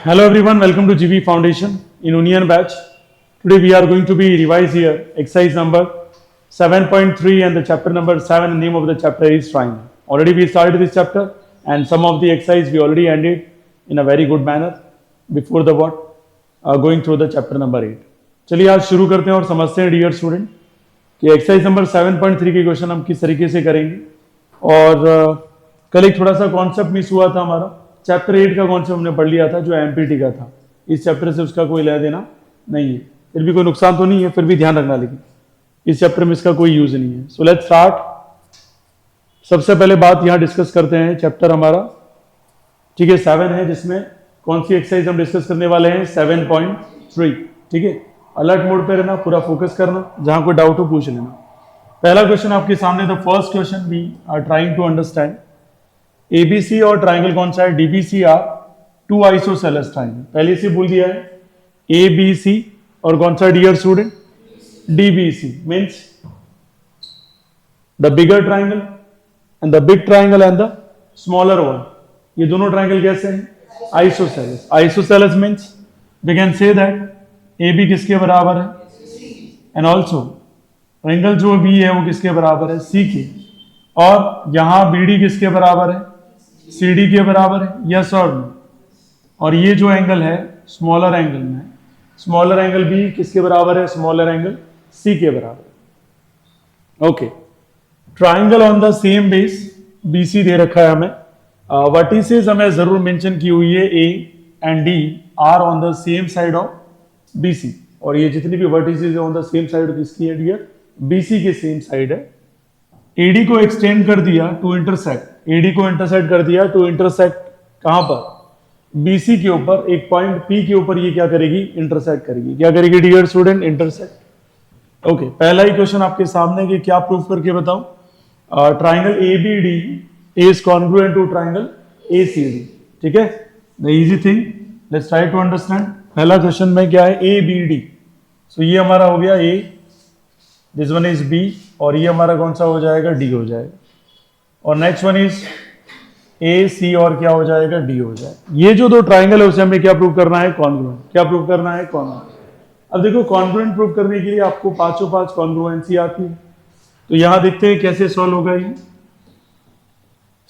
Hello everyone, welcome to GV Foundation in Union batch. Today we are going to be revise here exercise number 7.3 and the chapter number 7. The name of the chapter is triangle. Already we started this chapter and some of the exercise we already ended in a very good manner before the what going through the chapter number 8. चलिए आज शुरू करते हैं और समझते हैं dear student कि exercise number 7.3 के क्वेश्चन हम किस तरीके से करेंगे। और कल एक थोड़ा सा कॉन्सेप्ट मिस हुआ था हमारा, चैप्टर 8 का कॉन्सेप्ट हमने पढ़ लिया था जो एमपीटी का था। इस चैप्टर से उसका कोई लेना देना नहीं है, फिर भी कोई नुकसान तो नहीं है, फिर भी ध्यान रखना, लेकिन इस चैप्टर में इसका कोई यूज नहीं है। So let's start. सबसे पहले बात यहाँ डिस्कस करते हैं चैप्टर हमारा, ठीक है, 7 है, जिसमें कौन सी एक्सरसाइज हम डिस्कस करने वाले हैं 7.3। ठीक है, अलर्ट मोड पे रहना, पूरा फोकस करना, जहां कोई डाउट हो पूछ लेना। पहला क्वेश्चन आपके सामने, the first question we are trying to understand ABC और ट्राइंगल कौन सा है, DBC are two isosceles triangle. पहले से बोल दिया है एबीसी और कौन सा dear student, DBC means the bigger triangle and the big triangle and the smaller one. ये दोनों ट्राइंगल कैसे हैं, isosceles. Isosceles means we can say that A B किसके बराबर है, एंड ऑल्सो ट्राइंगल जो बी है वो किसके बराबर है, सी के, और यहां बी डी किसके बराबर है, सी डी के बराबर है, यस और नो। और ये जो एंगल है स्मॉलर एंगल में, स्मॉलर एंगल बी किसके बराबर है, स्मॉलर एंगल सी के बराबर। Okay, triangle on the same base BC दे रखा है हमें। वर्टिसेस हमें जरूर मेंशन की हुई है, A and D R on the same side of BC, और ये जितनी भी vertices on the same side किसकी है डियर, BC के सेम साइड है। AD को एक्सटेंड कर दिया टू इंटरसेक्ट, AD को इंटरसेक्ट कर दिया टू इंटरसेक्ट कहां पर, BC के ऊपर, एक पॉइंट P के ऊपर ये क्या करेगी, इंटरसेक्ट करेगी। क्या करेगी डियर स्टूडेंट, इंटरसेक्ट। ओके, पहला ही क्वेश्चन आपके सामने कि क्या प्रूफ करके बताऊं, triangle ABD is congruent to triangle ACD। ठीक है, the easy thing, let's try to understand. पहला क्वेश्चन में क्या है, ए बी डी। सो ये हमारा हो गया ए, दिस वन इज बी, और ये हमारा कौन सा हो जाएगा, डी हो जाएगा। और नेक्स्ट वन इज ए सी, और क्या हो जाएगा, डी हो जाएगा। ये जो दो ट्राइंगल है उसे हमें क्या प्रूव करना है, कॉन्ग्रुएंट। क्या प्रूव करना है, कॉन्ग्रुएंट। अब देखो कॉन्ग्रुएंट प्रूव करने के लिए आपको पांचों पांच कॉन्ग्रुएंसी आती है, तो यहां देखते हैं कैसे सॉल्व होगा ये।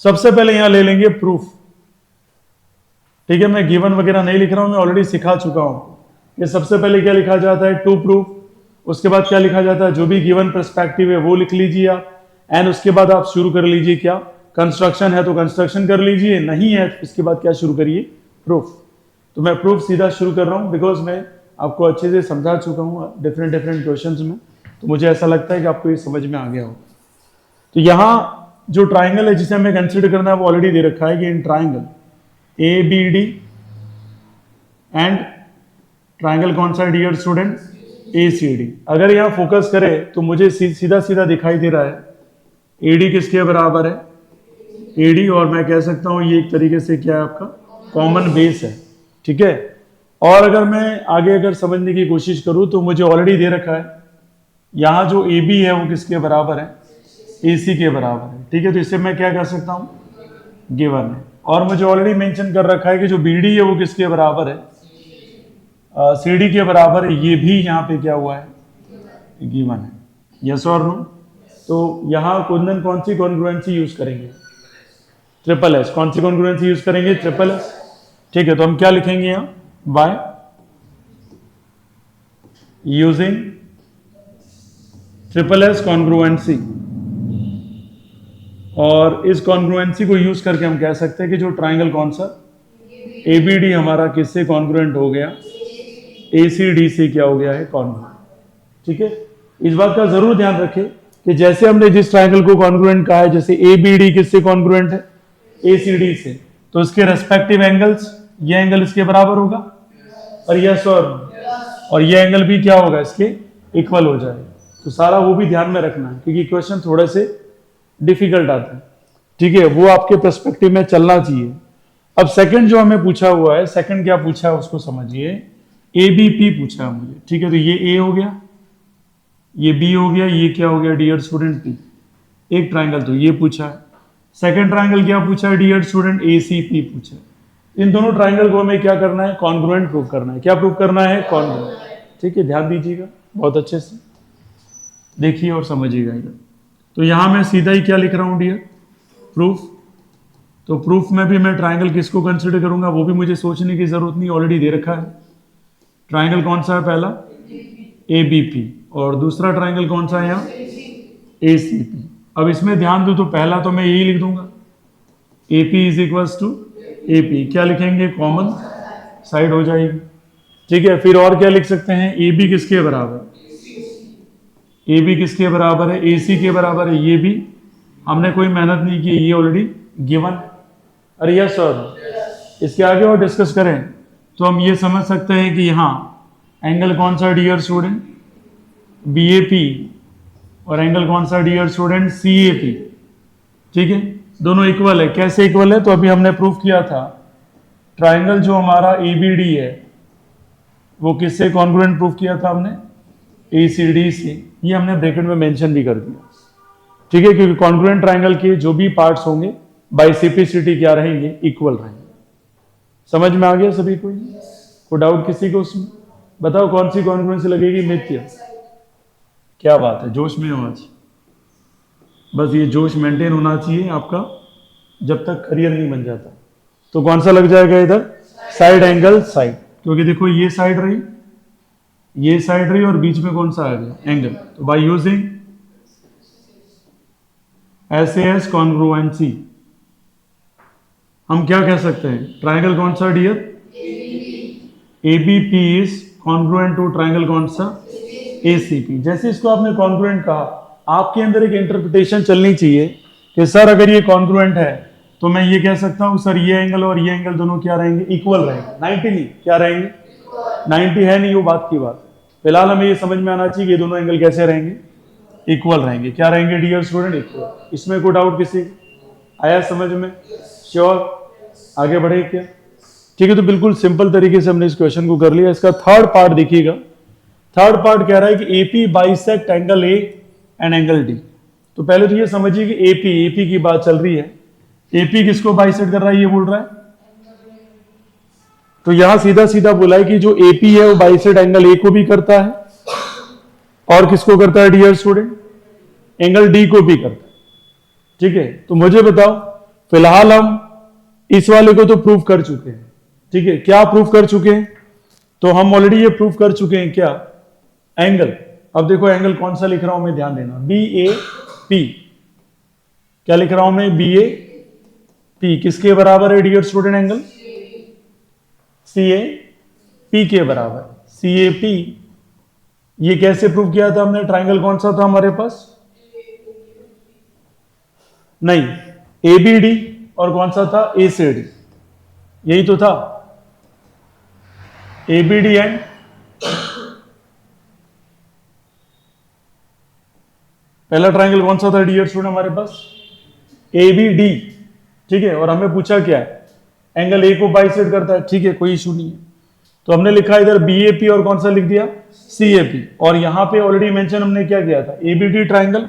सबसे पहले यहां ले लेंगे प्रूफ। ठीक है, मैं गिवन वगैरह नहीं लिख रहा हूं, मैं ऑलरेडी सिखा चुका हूं कि सबसे पहले क्या लिखा जाता है, टू प्रूफ। उसके बाद क्या लिखा जाता है, जो भी गिवन पर्सपेक्टिव है वो लिख लीजिए आप, एंड उसके बाद आप शुरू कर लीजिए क्या, कंस्ट्रक्शन है तो कंस्ट्रक्शन कर लीजिए, नहीं है उसके बाद क्या शुरू करिए, प्रूफ। तो मैं प्रूफ सीधा शुरू कर रहा हूं बिकॉज मैं आपको अच्छे से समझा चुका हूं डिफरेंट डिफरेंट क्वेश्चन में, तो मुझे ऐसा लगता है कि आपको ये समझ में आ गया हो। तो यहां जो ट्राइंगल है जिसे हमें कंसिडर करना है वो ऑलरेडी दे रखा है कि इन ट्राइंगल ABD एंड ट्राइंगल कौन सा है डियर स्टूडेंट, ACD। अगर यहां फोकस करें तो मुझे सीधा सीधा दिखाई दे रहा है AD किसके बराबर है, AD, और मैं कह सकता हूं ये एक तरीके से क्या है आपका कॉमन बेस है। ठीक है, और अगर मैं आगे अगर समझने की कोशिश करूं तो मुझे ऑलरेडी दे रखा है यहां जो AB है वो किसके बराबर है, AC के बराबर है। ठीक है, तो इससे मैं क्या कर सकता हूं, गिवन है। और मुझे ऑलरेडी मेंशन कर रखा है कि जो BD है वो किसके बराबर है, CD के बराबर है। ये भी यहाँ पे क्या हुआ है, गिवन है, यस और नो। तो यहाँ कुंदन कौन सी कॉन्ग्रुएंसी यूज करेंगे, ट्रिपल एस। कौन सी कॉन्ग्रुएंसी यूज करेंगे, ट्रिपल एस। ठीक है, तो हम क्या लिखेंगे यहाँ, bye using triple S congruency. और इस कॉन्ग्रुएंसी को यूज करके हम कह सकते हैं कि जो ट्राइंगल कौन सा ABD हमारा किससे कॉन्ग्रुएंट हो गया, ACD से क्या हो गया है, कॉन्ग्रुएंट। ठीक है, इस बात का जरूर ध्यान रखें कि जैसे हमने जिस ट्राइंगल को कॉन्ग्रुएंट कहा है, जैसे ABD किससे कॉन्ग्रुएंट है, ACD से, तो इसके रेस्पेक्टिव एंगल्स, ये एंगल इसके बराबर होगा, और यस और ये एंगल भी क्या होगा, इसके इक्वल हो जाएगा। तो सारा वो भी ध्यान में रखना है क्योंकि क्वेश्चन थोड़े से डिफिकल्ट आता है। ठीक है, वो आपके पर्सपेक्टिव में चलना चाहिए। अब सेकंड जो हमें पूछा हुआ है, सेकंड क्या पूछा है उसको समझिए, ABP पूछा है मुझे। ठीक है, तो ये A हो गया, ये B हो गया, ये क्या हो गया डियर स्टूडेंट, P। एक ट्राइंगल तो ये पूछा है। सेकंड ट्राइंगल क्या पूछा है डियर स्टूडेंट, ACP पूछा है। इन दोनों ट्राइंगल को हमें क्या करना है, कॉन्ग्रुएंट प्रूव करना है। क्या प्रूव करना है, कॉन्ग्रुएंट। ठीक है, ध्यान दीजिएगा बहुत अच्छे से, देखिए और समझिएगा इधर। तो यहां मैं सीधा ही क्या लिख रहा हूं डियर, प्रूफ। तो प्रूफ में भी मैं ट्राइंगल किसको कंसिडर करूंगा वो भी मुझे सोचने की जरूरत नहीं, ऑलरेडी दे रखा है। ट्राइंगल कौन सा है, पहला एबीपी, और दूसरा ट्राइंगल कौन सा है यहाँ, एसीपी। अब इसमें ध्यान दो, तो पहला तो मैं यही लिख दूंगा, AP is equals to AP, क्या लिखेंगे, कॉमन साइड हो जाएगी। ठीक है, फिर और क्या लिख सकते हैं, ए बी किसके बराबर, ए बी किसके बराबर है, ए सी के बराबर है। ये भी हमने कोई मेहनत नहीं की, ये ऑलरेडी गिवन। अरे यस सर, इसके आगे और डिस्कस करें तो हम ये समझ सकते हैं कि यहाँ एंगल कौन सा dear student, B A P, और एंगल कौन सा dear student, C A P. ठीक है, दोनों इक्वल है। कैसे इक्वल है, तो अभी हमने प्रूफ किया था, ट्राइंगल जो हमारा ए बी डी है वो किससे कॉन्ग्रुएंट प्रूफ किया था हमने, ए सी डी से। ये हमने ब्रैकेट में मेंशन भी कर दिया। ठीक है, क्योंकि कॉन्ग्रुएंट ट्राइंगल के जो भी पार्ट्स होंगे बाइसेप्लिसिटी क्या रहेंगे, इक्वल रहेंगे। समझ में आ गया सभी को डाउट किसी को उसमें, बताओ कौन सी कॉन्ग्रुएंसी लगेगी, मिथ्या। क्या बात है, जोश में हो आज। बस ये जोश मेंटेन होना चाहिए आपका जब तक करियर नहीं बन जाता। तो कौन सा लग जाएगा इधर, साइड एंगल साइड, क्योंकि देखो ये साइड रही, ये साइड रही, और बीच में कौन सा आ गया, एंगल। तो बाय यूजिंग SAS कॉन्ग्रुएंसी हम क्या कह सकते हैं, ट्राइंगल कौन सा dear, ABP is congruent to triangle कौन सा, ACP। जैसे इसको आपने कॉन्ग्रुएंट कहा, आपके अंदर एक इंटरप्रिटेशन चलनी चाहिए कि सर अगर ये कॉन्ग्रुएंट है तो मैं ये कह सकता हूं सर ये एंगल और ये एंगल दोनों क्या रहेंगे, इक्वल रहेंगे। 90 नहीं, क्या रहेंगे, 90 है नहीं वो बात की बात। फिलहाल हमें ये समझ में आना चाहिए कि ये दोनों एंगल कैसे रहेंगे, इक्वल रहेंगे। क्या रहेंगे डियर स्टूडेंट, इक्वल। इसमें कोई डाउट किसी आया समझ में, श्योर, आगे बढ़े क्या। ठीक है, तो बिल्कुल सिंपल तरीके से हमने इस क्वेश्चन को कर लिया। इसका थर्ड पार्ट देखिएगा, थर्ड पार्ट कह रहा है कि AP bisect angle A and angle D. तो पहले तो ये समझिए कि एपी की बात चल रही है, एपी किसको बाइसेक्ट कर रहा है, ये बोल रहा है। तो यहां सीधा सीधा बोला है कि जो एपी है वो बाइसेक्ट एंगल ए को भी करता है, और किसको करता है डियर स्टूडेंट, एंगल डी को भी करता है। ठीक है, तो मुझे बताओ, फिलहाल हम इस वाले को तो प्रूफ कर चुके हैं। ठीक है, क्या प्रूफ कर चुके हैं, तो हम ऑलरेडी ये प्रूफ कर चुके हैं क्या, एंगल। अब देखो एंगल कौन सा लिख रहा हूं मैं, ध्यान देना, बी ए पी। क्या लिख रहा हूं मैं, बी ए पी किसके बराबर है dear student, angle C A P के बराबर, सी ए पी। ये कैसे प्रूव किया था हमने, ट्राइंगल कौन सा था हमारे पास, नहीं ए बी डी, और कौन सा था, ए सी डी, यही तो था, ए बी डी एंड पहला ट्राइंगल कौन सा था डियर स्टूडेंट हमारे पास, ए बी डी। ठीक है, और हमें पूछा क्या है, एंगल ए को बाइसेक्ट करता है। ठीक है, कोई इशू नहीं है। तो हमने लिखा इधर बी ए पी, और कौन सा लिख दिया, सी ए पी। और यहां पे ऑलरेडी मेंशन हमने क्या किया था, ए बी डी ट्राइंगल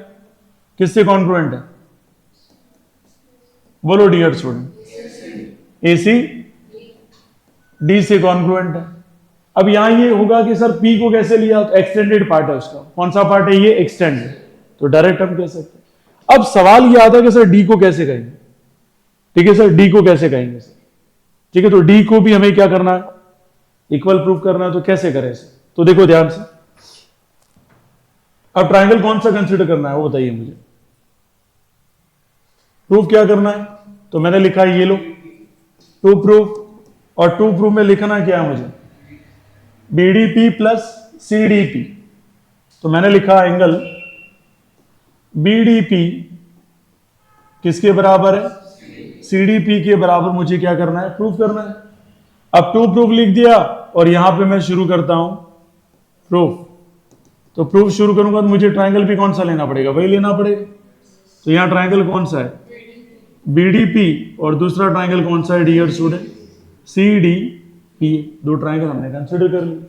किससे कॉन्ग्रुएंट है, बोलो डियर स्टूडेंट, ए सी डी से कॉन्ग्रुएंट है। अब यहां ये होगा कि सर पी को कैसे लिया, तो एक्सटेंडेड पार्ट है उसका, कौन सा पार्ट है ये, एक्सटेंडेड, तो डायरेक्ट हम कह सकते हैं। अब सवाल ये आता है कि सर डी को कैसे कहेंगे। ठीक है सर, डी को कैसे कहेंगे सर। ठीक है, तो डी को भी हमें क्या करना है, इक्वल प्रूफ करना है। तो कैसे करें सर, तो देखो ध्यान से, अब ट्राइंगल कौन सा कंसीडर करना है वो बताइए मुझे, प्रूफ क्या करना है। तो मैंने लिखा है ये लो टू प्रूफ, और टू प्रूफ में लिखना क्या है मुझे, बीडीपी प्लस सीडीपी। तो मैंने लिखा एंगल बीडीपी किसके बराबर है, सीडीपी के बराबर मुझे क्या करना है, प्रूफ करना है। अब टू प्रूफ लिख दिया, और यहां पे मैं शुरू करता हूं प्रूफ। तो प्रूफ शुरू करूंगा तो मुझे ट्राइंगल भी कौन सा लेना पड़ेगा, वही लेना पड़ेगा। तो यहां ट्राइंगल कौन सा है, बीडीपी, और दूसरा ट्राइंगल कौन सा है डियर स्टूडेंट, सीडीपी। दो ट्राइंगल हमने कंसिडर कर लिया।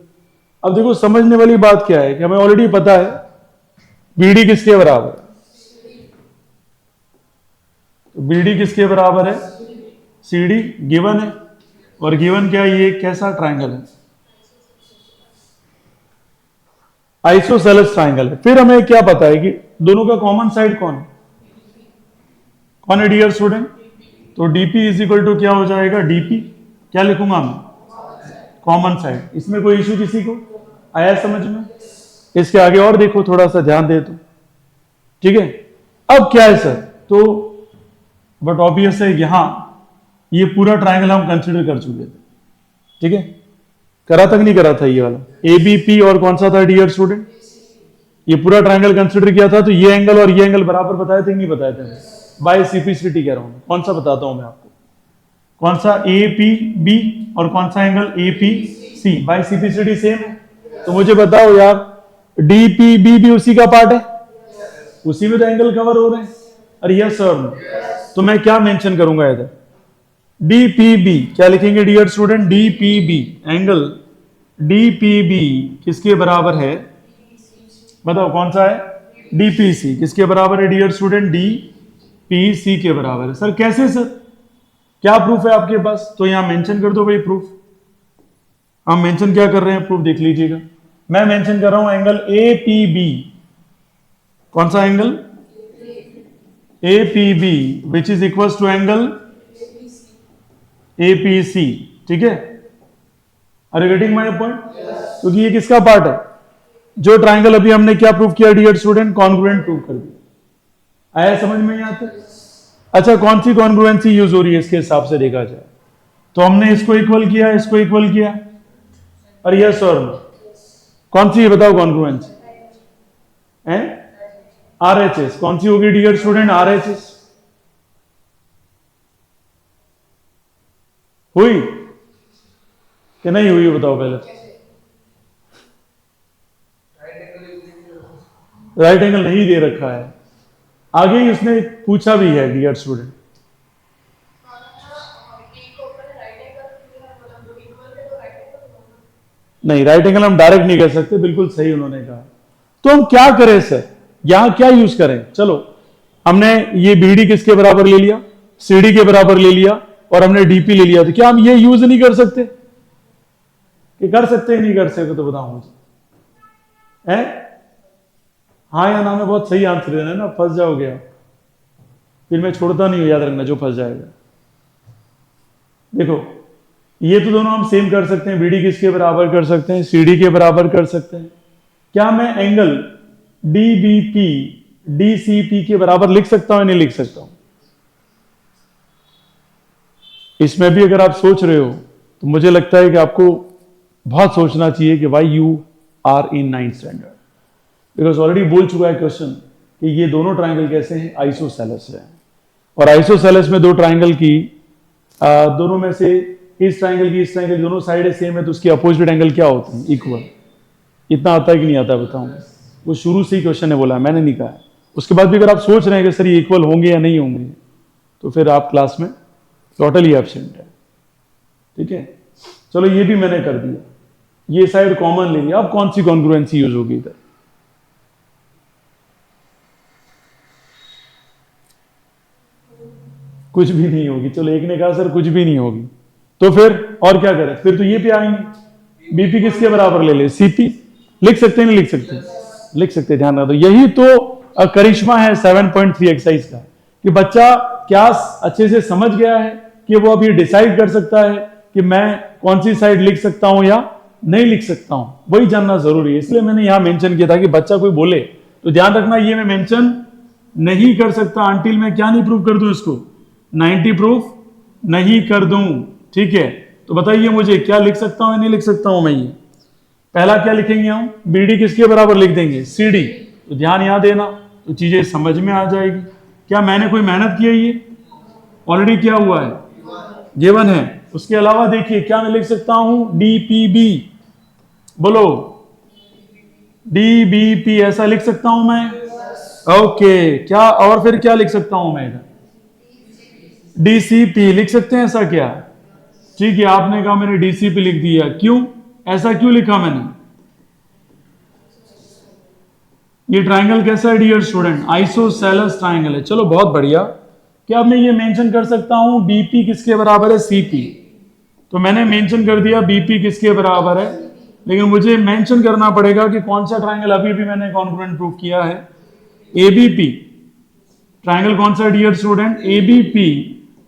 अब देखो समझने वाली बात क्या है कि हमें ऑलरेडी पता है बीडी किसके बराबर, तो बीडी किसके बराबर है, सीडी गिवन है। और गिवन क्या है, ये कैसा ट्राइंगल है, आइसोसेलेस ट्राइंगल है। फिर हमें क्या पता है कि दोनों का कॉमन साइड कौन है, कौन है डियर स्टूडेंट? तो डीपी इज इक्वल टू क्या हो जाएगा, डीपी क्या लिखूंगा मैं, कॉमन साइड। इसमें कोई इश्यू किसी को आया समझ में? इसके आगे और देखो, थोड़ा सा ध्यान दे तो, ठीक है। अब क्या है सर, तो बट ऑब्वियस है यहां ये पूरा ट्राइंगल हम कंसीडर कर चुके थे, ठीक है। करा था कि नहीं करा था ये वाला एबीपी, और कौन सा था डियर स्टूडेंट, ये पूरा ट्राइंगल कंसीडर किया था। तो ये एंगल और ये एंगल बराबर बताए थे कि नहीं बताए थे? बाय सीपीसिटी कह रहा हूं, कौन सा बताता हूं मैं आपको, कौन सा एपीबी और कौन सा एंगल एपीसी, बाय सीपीसिटी सेम है। तो मुझे बताओ यार, डीपीबी भी उसी का पार्ट है, उसी में तो एंगल कवर हो रहे हैं। अरे यस सर, तो मैं क्या मेंशन करूंगा इधर, डीपीबी क्या लिखेंगे dear student, DPB angle DPB किसके बराबर है, बताओ कौन सा है, डीपीसी किसके बराबर है डियर स्टूडेंट, डीपीसी के बराबर है। सर कैसे सर, क्या प्रूफ है आपके पास? तो यहां मेंशन कर दो भाई प्रूफ। हम मेंशन क्या कर रहे हैं, प्रूफ देख लीजिएगा। मैं मेंशन कर रहा हूं एंगल एपीबी, कौन सा angle, APB which is equal to angle APC, ठीक है। Are you getting my point? क्योंकि ये किसका पार्ट है, जो ट्राइंगल अभी हमने क्या प्रूव किया डियर स्टूडेंट, कॉन्ग्रुएंट प्रूव कर दिया। आया समझ में यहाँ तक? अच्छा, कौन सी कॉन्ग्रुएंसी यूज हो रही है इसके हिसाब से देखा जाए तो हमने इसको इक्वल किया, इसको इक्वल किया, और यस और नो, कौन सी बताओ कॉन्ग्रुएंसी है, आरएचएस। कौन सी होगी डियर स्टूडेंट, आरएचएस। हुई कि नहीं हुई बताओ पहले। राइट एंगल नहीं दे रखा है, आगे ही उसने पूछा भी है डियर स्टूडेंट। नहीं, राइट एंगल हम डायरेक्ट नहीं कर सकते, बिल्कुल सही उन्होंने कहा। तो हम क्या करें सर, यहां क्या यूज करें? चलो, हमने ये बीडी किसके बराबर ले लिया, सीडी के बराबर ले लिया, और हमने डीपी ले लिया। तो क्या हम ये यूज नहीं कर सकते, कि कर सकते नहीं कर सकते? तो बताओ मुझे, है हाँ या ना में बहुत सही आंसर देना है ना, फंस जाओगे आप, फिर मैं छोड़ता नहीं हूं, याद रखना जो फंस जाएगा। देखो, ये तो दोनों हम सेम कर सकते हैं, बीडी किसके बराबर कर सकते हैं, सीडी के बराबर कर सकते हैं। क्या मैं एंगल डीबीपी डीसीपी के बराबर लिख सकता हूं या नहीं लिख सकता हूं? इसमें भी अगर आप सोच रहे हो तो मुझे लगता है कि आपको बहुत सोचना चाहिए कि why you are in 9th standard, because already बोल चुका है क्वेश्चन कि ये दोनों ट्राइंगल कैसे हैं, आइसोसेलेस है। और आइसोसेलेस में दो ट्राइंगल की दोनों में से इस ट्राइंगल की इस ट्राइंगल दोनों साइड सेम है, तो उसकी अपोजिट एंगल क्या होते हैं, इक्वल। इतना आता है कि नहीं आता बताऊं? वो शुरू से ही क्वेश्चन ने बोला, मैंने नहीं कहा। उसके बाद भी अगर आप सोच रहे हैं कि सर ये इक्वल होंगे या नहीं होंगे, तो फिर आप क्लास में टोटली एब्सेंट है, ठीक है। चलो, ये भी मैंने कर दिया, ये साइड कॉमन ले लिया। अब कौन सी कॉन्ग्रुएंसी यूज होगी इधर? कुछ भी नहीं होगी। चलो, एक ने कहा सर कुछ भी नहीं होगी, तो फिर और क्या करें? फिर तो ये पे आएंगे, बीपी किसके बराबर ले ले, सीपी। लिख सकते हैं नहीं लिख सकते? लिख सकते, ध्यान रखो। यही तो करिश्मा है 7.3 एक्सरसाइज का, कि बच्चा क्या अच्छे से समझ गया है कि वो अब ये डिसाइड कर सकता है कि मैं कौन सी साइड लिख सकता हूं या नहीं लिख सकता हूं, वही जानना जरूरी है। इसलिए मैंने यहां मेंशन किया था कि बच्चा कोई बोले तो ध्यान रखना, ये मैं मेंशन नहीं कर सकता अंटिल मैं क्या नहीं प्रूव कर दूं, इसको 90 प्रूफ नहीं कर दूं, ठीक है। तो बताइए मुझे, क्या लिख सकता हूं या नहीं लिख सकता हूं मैं? ये पहला क्या लिखेंगे हम, बीडी किसके बराबर लिख देंगे, सीडी। तो ध्यान यहां देना, तो चीजें समझ में आ जाएगी। क्या मैंने कोई मेहनत की है? ये ऑलरेडी क्या हुआ है, गिवन है। उसके अलावा देखिए क्या मैं लिख सकता हूं, डीपीबी, बोलो डीबीपी, ऐसा लिख सकता हूं मैं। ओके, क्या और फिर क्या लिख सकता हूं मैं? डीसीपी लिख सकते हैं, ऐसा क्या? ठीक है, आपने कहा मैंने डीसीपी लिख दिया, क्यों ऐसा क्यों लिखा मैंने? ये ट्राइंगल कैसा है डियर स्टूडेंट, आइसोसेलेस ट्राइंगल है। चलो बहुत बढ़िया। क्या मैं ये मेंशन कर सकता हूं बीपी किसके बराबर है, सीपी? तो मैंने मेंशन कर दिया बीपी किसके बराबर है, लेकिन मुझे मेंशन करना पड़ेगा कि कौन सा ट्रायंगल अभी भी मैंने कॉन्ग्रुएंट प्रूव किया है, एबीपी। ट्रायंगल कौन सा डियर स्टूडेंट, एबीपी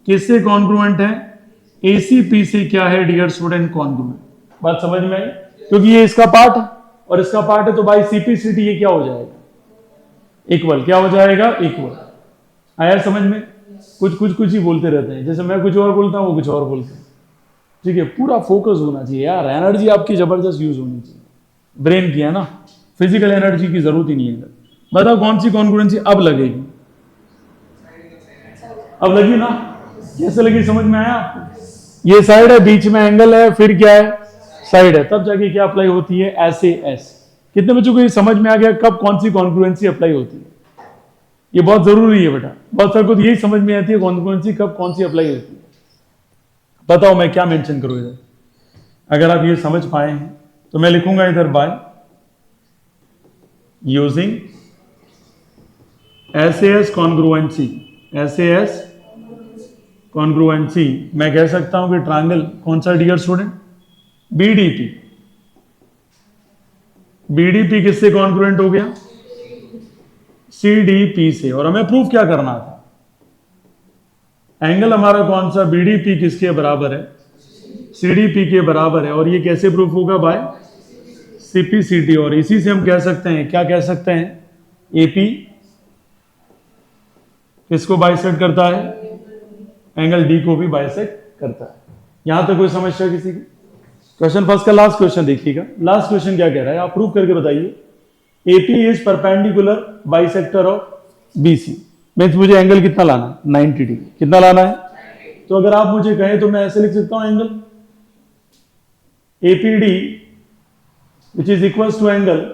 किससे कॉन्ग्रुएंट है, एसीपी से क्या है डियर स्टूडेंट, कॉन्ग्रुएंट। बात समझ में आई, क्योंकि ये इसका पार्ट है और इसका पार्ट है, तो बाई सीपीसीटी ये क्या हो जाएगा, इक्वल। क्या हो जाएगा, इक्वल। आया समझ में। कुछ ही बोलते रहते हैं, जैसे मैं कुछ और बोलता हूँ वो कुछ और बोलते हैं। ठीक है, पूरा फोकस होना चाहिए यार, एनर्जी आपकी जबरदस्त यूज होनी चाहिए, ब्रेन की है ना, फिजिकल एनर्जी की जरूरत ही नहीं है। बताओ कौन सी कॉन्ग्रुएंसी अब लगेगी, अब लगी ना, कैसे लगी समझ में आया आपको। ये साइड है, बीच में एंगल है, फिर क्या है, साइड है, तब जाके क्या अप्लाई होती है, ऐसे एस। कितने बच्चों को ये समझ में आ गया कब कौन सी कॉन्ग्रुएंसी अप्लाई होती है, ये बहुत जरूरी है बेटा। बहुत सारे को यही समझ में आती है कॉन्ग्रुएंसी कब कौन सी अप्लाई होती है। बताओ मैं क्या मेंशन करूं इधर, अगर आप ये समझ पाए हैं तो मैं लिखूंगा इधर by using SAS congruency. SAS congruency मैं कह सकता हूं कि ट्रायंगल कौन सा डियर स्टूडेंट, बीडीपी। बीडीपी किससे कॉन्ग्रुएंट हो गया, सीडीपी से। और हमें प्रूफ क्या करना था, एंगल हमारा कौन सा, बीडीपी किसके बराबर है, सीडीपी के बराबर है। और ये कैसे प्रूफ होगा, बाय सीपीसीटी। और इसी से हम कह सकते हैं, क्या कह सकते हैं, एपी किसको बाइसेक्ट करता है, एंगल डी को भी बाइसेक्ट करता है। यहां तक कोई समस्या किसी की। क्वेश्चन फर्स्ट का लास्ट क्वेश्चन देखिएगा, लास्ट क्वेश्चन क्या कह रहा है, आप प्रूव करके बताइए। AP is perpendicular bisector of BC. Means मुझे एंगल कितना लाना है, 90 डिग्री। कितना लाना है, तो अगर आप मुझे कहें तो मैं ऐसे लिख सकता हूं, angle APD which is equals to angle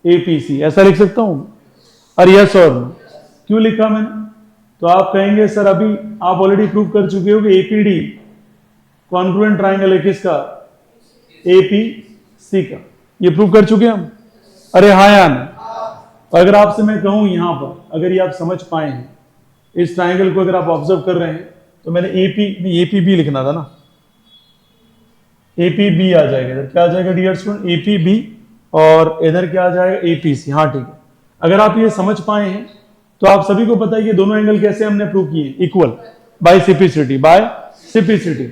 APC, ऐसा लिख सकता हूं। और यस और नो, क्यों लिखा मैंने, तो आप कहेंगे सर अभी आप ऑलरेडी प्रूव कर चुके हो कि एपीडी कॉन्ग्रुएंट ट्रायंगल है किसका, एपीसी का। ये प्रूव कर चुके हम, अरे हाँ या नहीं। अगर आपसे मैं कहूं यहां पर, अगर ये आप समझ पाए हैं इस ट्रायंगल को, अगर आप ऑब्जर्व कर रहे हैं, तो मैंने एपीबी लिखना था ना, एपीबी आ जाएगा इधर, क्या आ जाएगा डियर स्टूडेंट, एपीबी। और इधर क्या आ जाएगा, एपीसी। हाँ ठीक है, अगर आप ये समझ पाए हैं तो आप सभी को पता है कि दोनों एंगल कैसे हमने प्रूव किए, इक्वल, बाय सिपिसिटी, बाय सिपिसिटी।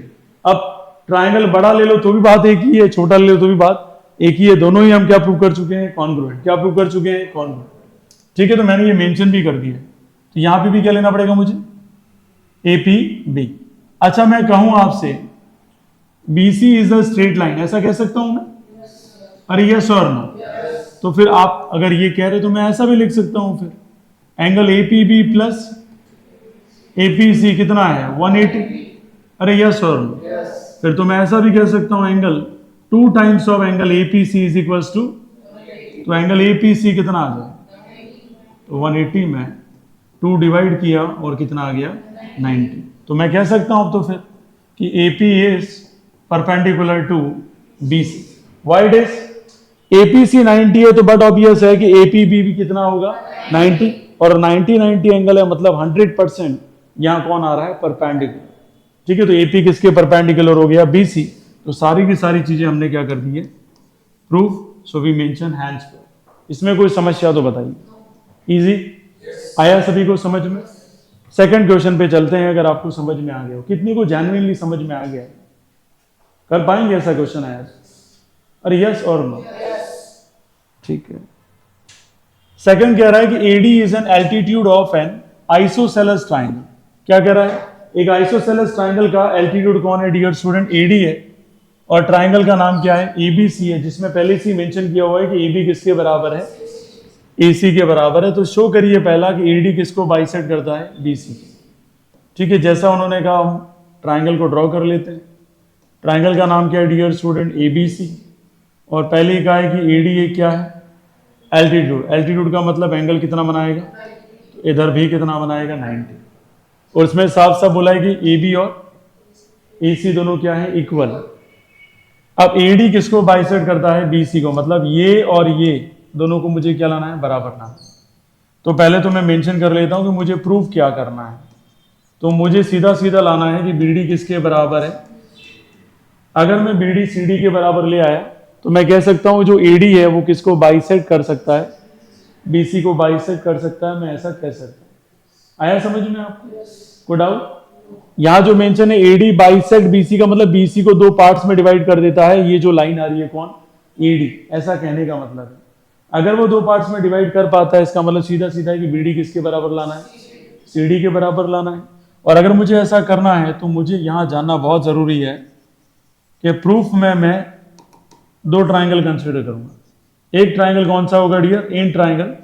अब ट्रायंगल बड़ा ले लो तो भी बात एक ही है, छोटा ले लो तो भी बात एक ही है, दोनों ही हम क्या प्रूव कर चुके हैं, कॉन्ग्रुएंट। क्या प्रूव कर चुके हैं, कॉन्ग्रुएंट। ठीक है, तो मैंने ये मेंशन भी कर दिया, तो यहां पे भी क्या लेना पड़ेगा मुझे, एपीबी। अच्छा मैं कहूं आपसे BC is a straight line, ऐसा कह सकता हूं मैं, अरे यस और नो। तो फिर आप अगर ये कह रहे तो मैं ऐसा भी लिख सकता हूं, फिर एंगल एपीबी प्लस एपीसी कितना है, 180। अरे यस और नो। फिर तो मैं ऐसा भी कह सकता हूं, angle 2 times of angle APC is equals to, तो एंगल एपीसी कितना आ जाए, तो 180 में 2 डिवाइड किया और कितना आ गया, 90। तो मैं कह सकता हूं तो फिर कि AP is perpendicular to BC। Wide is APC 90 है, तो बट ऑब्वियस है कि APB भी कितना होगा, 90। और 90 एंगल है, मतलब 100% यहां कौन आ रहा है, परपेंडिकुलर। ठीक है, तो AP किसके परपेंडिकुलर हो गया, BC। तो सारी की सारी चीजें हमने क्या कर दी है, proof. So we mention hands पर। इसमें कोई समस्या तो बताइए, इजी आया सभी को समझ में। सेकंड क्वेश्चन पे चलते हैं, अगर आपको समझ में आ गया हो, कितनी को जेन्युइनली समझ में आ गया है, कर पाएंगे ऐसा क्वेश्चन आया, अरे यस और नो। ठीक है, सेकंड कह रहा है कि AD is an altitude of N isosceles triangle. क्या कह रहा है, एक आइसोसेलेस ट्रायंगल का एल्टीट्यूड कौन है डियर स्टूडेंट, AD है। और ट्रायंगल का नाम क्या है, ABC है, जिसमें पहले से मेंशन किया हुआ है कि AB किसके बराबर है, AC के बराबर है। तो शो करिए पहला कि AD किसको बाइसेक्ट करता है, BC। ठीक है, जैसा उन्होंने कहा हम ट्रायंगल को ड्रॉ कर लेते हैं। ट्रायंगल का नाम क्या है डियर स्टूडेंट, ABC। और पहले ही कहा है कि AD ये क्या है, एल्टीट्यूड। एल्टीट्यूड का मतलब एंगल कितना बनाएगा, तो इधर भी कितना बनाएगा, 90। और इसमें साफ साफ बोला है कि AB और AC दोनों क्या है, इक्वल। अब AD किसको बाइसेक्ट करता है, BC को, मतलब ये और ये दोनों को मुझे क्या लाना है, बराबर लाना है। तो पहले तो मैं मेंशन कर लेता हूं कि मुझे प्रूफ क्या करना है। तो मुझे सीधा सीधा लाना है कि BD किसके बराबर है, अगर मैं BD CD के बराबर ले आया तो मैं कह सकता हूं जो AD है वो किसको बाइसेक्ट कर सकता है, BC को बाइसेक्ट कर सकता है, मैं ऐसा कह सकता हूं। आया समझ में आपको? कोई डाउट? यहां जो मेंशन है AD बाइसेक्ट BC का मतलब BC को दो पार्ट्स में डिवाइड कर देता है, ये जो लाइन आ रही है कौन? AD, ऐसा कहने का मतलब है। अगर वो दो पार्ट्स में डिवाइड कर पाता है इसका मतलब सीधा सीधा है कि BD किसके बराबर लाना है? CD के बराबर लाना है। और अगर मुझे ऐसा करना है तो मुझे यहां जानना बहुत जरूरी है कि प्रूफ में मैं दो ट्राइंगल कंसीडर करूंगा। एक ट्राइंगल कौन सा होगा dear? In triangle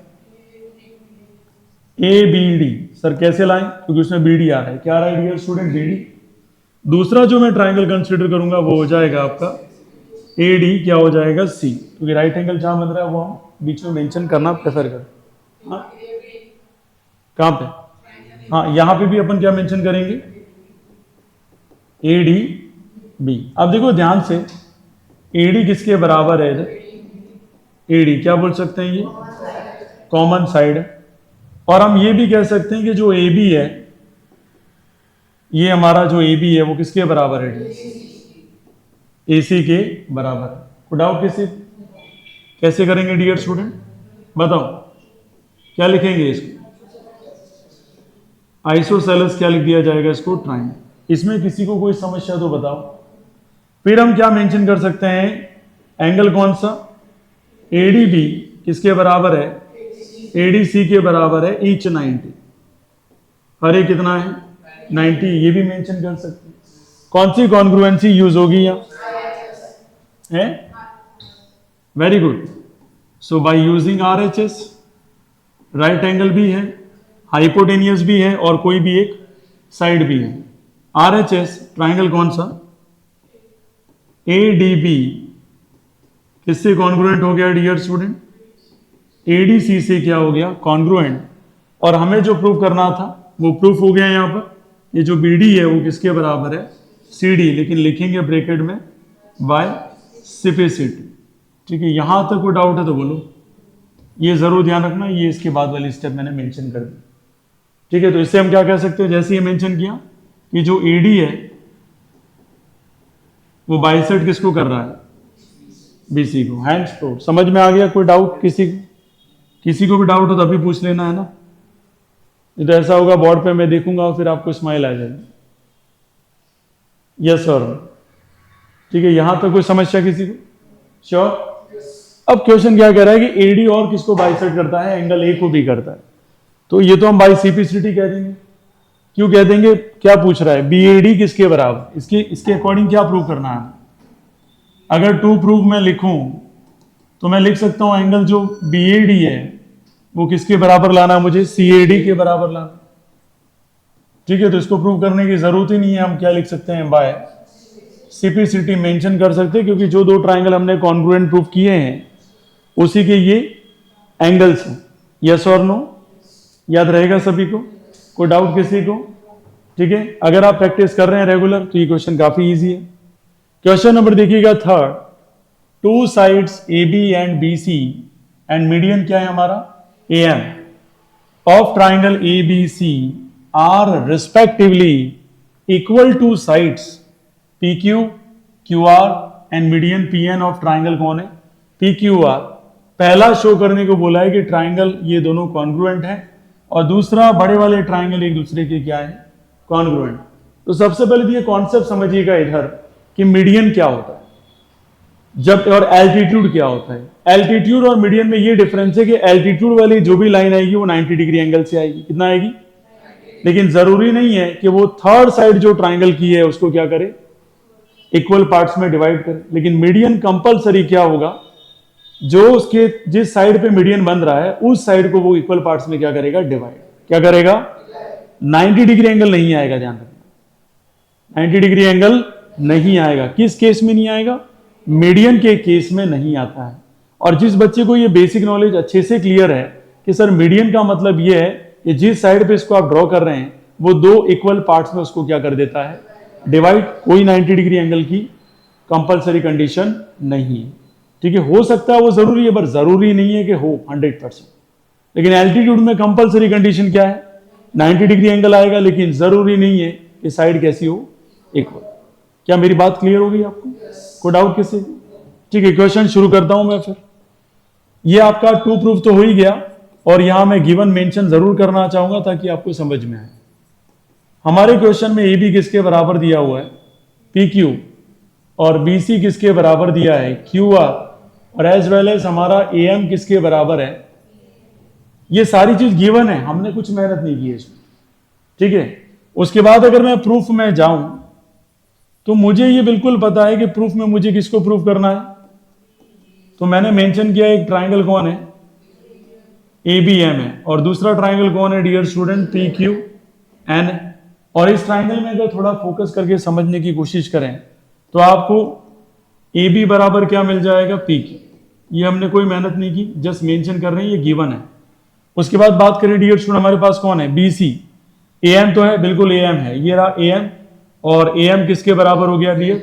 ABD। Sir कैसे लाएं? क्योंकि उसमें BD आ रहा है। क्या आ रहा है डियर स्टूडेंट? BD। दूसरा जो मैं ट्राइंगल कंसीडर करूंगा वो हो जाएगा आपका AD, क्या हो जाएगा? C, क्योंकि राइट एंगल जहां बन रहा है वो हम बीच में मेंशन करना प्रेफर करें। हाँ? कहां पे? हाँ, यहां पे भी अपन क्या मेंशन करेंगे? ADB। अब देखो ध्यान से, AD किसके बराबर है इधर? AD क्या बोल सकते हैं? ये कॉमन साइड है। और हम ये भी कह सकते हैं कि जो AB है, ये हमारा जो AB है वो किसके बराबर है? AC के बराबर है। कोई डाउट? कैसे करेंगे डियर स्टूडेंट? बताओ क्या लिखेंगे इसको? आइसोसेलेस क्या लिख दिया जाएगा इसको? ट्राइंगल। इसमें किसी को कोई समस्या तो बताओ। फिर हम क्या मेंशन कर सकते हैं? एंगल कौन सा? ADB किसके बराबर है? ADC के बराबर है, ईच 90। हर एक कितना है? 90। ये भी मेंशन कर सकते हैं। कौन सी कॉन्ग्रुएंसी यूज होगी यहाँ? है? Very good. So by using RHS, right angle भी है, हाइपोटेनियस भी है और कोई भी एक साइड भी है। RHS ट्राइंगल कौन सा? ADB किससे कॉन्ग्रुएंट हो गया डियर स्टूडेंट? ADC से क्या हो गया? कॉन्ग्रुएंट। और हमें जो प्रूफ करना था वो प्रूफ हो गया। यहां पर ये जो BD है वो किसके बराबर है? CD, लेकिन लिखेंगे ब्रैकेट में बाय सिपेसिटी। ठीक है, यहां तक कोई डाउट है तो बोलो। ये जरूर ध्यान रखना, ये इसके बाद वाली स्टेप मैंने मेंशन कर दी। ठीक है, तो इससे हम क्या कह सकते हैं? जैसे ये मेंशन किया कि जो AD है वो बाइसेक्ट किसको कर रहा है? BC को। Hands proof. समझ में आ गया? कोई डाउट किसी को भी डाउट हो तो अभी पूछ लेना है ना। नहीं तो ऐसा होगा बोर्ड पे मैं देखूंगा और फिर आपको स्माइल आ जाएगी। Yes sir. ठीक है, यहां तक कोई समस्या किसी को? श्योर। अब क्वेश्चन क्या कह रहा है कि AD और किसको बाइसेक्ट करता है? एंगल A को भी करता है। तो ये तो हम बाई सिपेसिटी कह देंगे। क्यों कह देंगे? क्या पूछ रहा है? BAD किसके बराबर? इसके अकॉर्डिंग क्या प्रूव करना है? अगर टू प्रूफ मैं लिखूं तो मैं लिख सकता हूं एंगल जो BAD है वो किसके बराबर लाना है मुझे? CAD के बराबर लाना। ठीक है, तो इसको प्रूव करने की जरूरत ही नहीं है। हम क्या लिख सकते हैं? बाय सिपेसिटी मेंशन कर सकते हैं, क्योंकि जो दो ट्राइंगल हमने कॉन्ग्रुएंट प्रूफ किए हैं उसी के ये एंगल्स हैं। यस और नो? याद रहेगा सभी को? कोई डाउट किसी को? ठीक है, अगर आप प्रैक्टिस कर रहे हैं रेगुलर तो ये क्वेश्चन काफी इजी है। क्वेश्चन नंबर देखिएगा third. Two sides AB and BC and median क्या है हमारा? AM of triangle ABC are respectively equal to sides PQ, QR and median PN of triangle कौन है? PQR। पहला शो करने को बोला है कि ट्राइंगल ये दोनों कॉन्ग्रुएंट हैं, और दूसरा बड़े वाले ट्राइंगल एक दूसरे के क्या है? कॉन्ग्रुएंट। तो सबसे पहले तो ये कॉन्सेप्ट समझिएगा इधर कि मीडियन क्या होता है जब, और एल्टीट्यूड क्या होता है। एल्टीट्यूड और मीडियन में ये डिफरेंस है कि एल्टीट्यूड वाली जो भी लाइन आएगी वो 90 डिग्री एंगल से आएगी। कितना आएगी? लेकिन जरूरी नहीं है कि वो थर्ड साइड जो ट्राइंगल की है उसको क्या करे? इक्वल पार्ट्स में डिवाइड करे। लेकिन मीडियन कंपलसरी क्या होगा? जो उसके जिस साइड पे मीडियन बन रहा है उस साइड को वो इक्वल पार्ट्स में क्या करेगा? डिवाइड। क्या करेगा? 90 डिग्री एंगल नहीं आएगा, ध्यान रखना। 90 डिग्री एंगल नहीं आएगा। किस केस में नहीं आएगा? मीडियन के केस में नहीं आता है। और जिस बच्चे को ये बेसिक नॉलेज अच्छे से क्लियर है कि सर मीडियन का मतलब ये है कि जिस साइड पे इसको आप ड्रॉ कर रहे हैं वो दो इक्वल पार्ट्स में उसको क्या कर देता है? डिवाइड। कोई 90 डिग्री एंगल की कंपलसरी कंडीशन नहीं है। ठीक है, हो सकता है वो जरूरी है, पर जरूरी नहीं है कि हो 100%। लेकिन एल्टीट्यूड में कंपलसरी कंडीशन क्या है? 90 डिग्री एंगल आएगा, लेकिन जरूरी नहीं है कि साइड कैसी हो? इक्वल। क्या मेरी बात क्लियर हो गई आपको? कोई डाउट किसी? ठीक है, क्वेश्चन शुरू करता हूं मैं फिर। ये आपका टू प्रूफ तो हो ही गया, और यहां मैं गिवन मेंशन जरूर करना चाहूंगा ताकि आपको समझ में आए। हमारे क्वेश्चन में ए बी किसके बराबर दिया हुआ है? पी क्यू, और बी सी किसके बराबर दिया है? क्यू आर, और एज वेल एज हमारा ए एम किसके बराबर है? ये सारी चीज गिवन है, हमने कुछ मेहनत नहीं की है इसमें। ठीक है, उसके बाद अगर मैं प्रूफ में जाऊं तो मुझे ये बिल्कुल पता है कि प्रूफ में मुझे किसको प्रूफ करना है। तो मैंने मेंशन किया एक ट्राइंगल कौन है? ए बी एम है, और दूसरा ट्राइंगल कौन है dear student? P Q N है। और इस ट्राइंगल में अगर थोड़ा फोकस करके समझने की कोशिश करें तो आपको ए बी बराबर क्या मिल जाएगा? P Q. ये हमने कोई मेहनत नहीं की, जस्ट मेंशन कर रहे हैं, ये गिवन है। उसके बाद बात करें डियर स्टूडेंट, हमारे पास कौन है? B C. ए एम तो है, बिल्कुल ए एम है, ये रहा ए एम, और ए एम किसके बराबर हो गया डियर?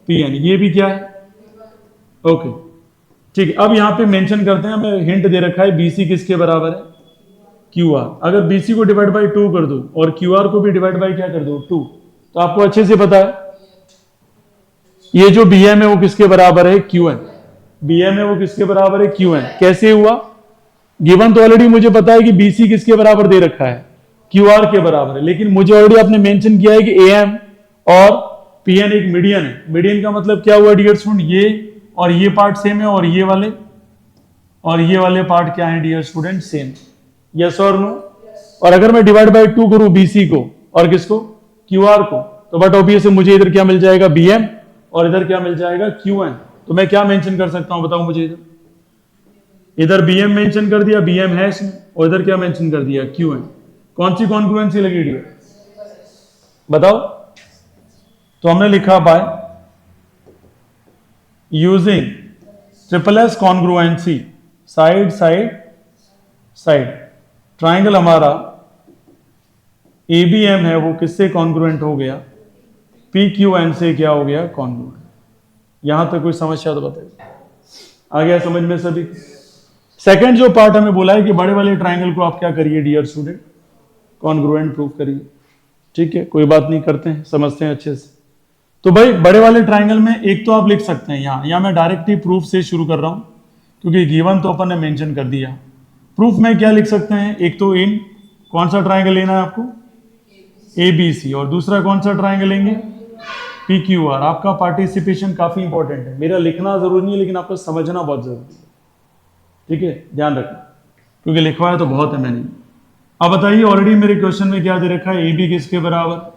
P N. ये भी क्या है? ओके, ठीक है। अब यहां पे मेंशन करते हैं, हमें हिंट दे रखा है बीसी किसके बराबर है? Q R. अगर बीसी को डिवाइड बाई 2 कर दो और क्यू आर को भी डिवाइड बाई क्या कर दो? 2, तो आपको अच्छे से पता है ये जो बी एम है वो किसके बराबर है? Q N. बी एम है वो किसके बराबर है? Q N. कैसे हुआ? गिवन तो ऑलरेडी मुझे पता है कि बीसी किसके बराबर दे रखा है? क्यू आर के बराबर है, लेकिन मुझे ऑलरेडी आपने मेंशन किया है कि ए एम और पी एन एक मीडियन है। मीडियन का मतलब क्या हुआ डियर स्टूडेंट? ये और ये पार्ट सेम है, और ये वाले पार्ट क्या है डियर स्टूडेंट? सेम। यस और नो? और अगर मैं डिवाइड बाय 2 करूं बीसी को और किसको? क्यू आर को, तो बट ऑब्वियसली मुझे इधर क्या मिल जाएगा? बी एम, और इधर क्या मिल जाएगा? Q N. तो मैं क्या मेंशन कर सकता हूं बताओ मुझे? इधर बी एम मेंशन कर दिया, बी एम है इसमें, और इधर क्या मेंशन कर दिया? Q N. कौन सी कॉन्ग्रुएंसी लगी डियर? बताओ। तो हमने लिखा by using triple S congruency side side side, triangle हमारा ए बी एम है वो किससे कॉन्ग्रुएंट हो गया? पी क्यू एन से क्या हो गया? कॉन्ग्रुएंट। यहां तक कोई समस्या तो बताइए, आ गया समझ में सभी? सेकंड जो पार्ट हमें बोला है कि बड़े वाले ट्राइंगल को आप क्या करिए डियर स्टूडेंट? कॉन्ग्रुएंट प्रूफ करिए। ठीक है, कोई बात नहीं, करते हैं, समझते हैं अच्छे से। तो भाई बड़े वाले ट्राइंगल में एक तो आप लिख सकते हैं यहां मैं डायरेक्ट ही प्रूफ से शुरू कर रहा हूं क्योंकि गिवन तो अपन ने मेंशन कर दिया। प्रूफ में क्या लिख सकते हैं? एक तो इन कौन सा ट्राइंगल लेना है आपको? ए बी सी, और दूसरा कौन सा ट्राइंगल लेंगे? P Q are. आपका पार्टिसिपेशन काफी इंपॉर्टेंट है, मेरा लिखना जरूरी नहीं है लेकिन आपको समझना बहुत जरूरी है। ठीक है, ध्यान रखना, क्योंकि लिखवाया तो बहुत है मैंने। अब बताइए, ऑलरेडी मेरे क्वेश्चन में क्या दे रखा है? ए बी किसके बराबर,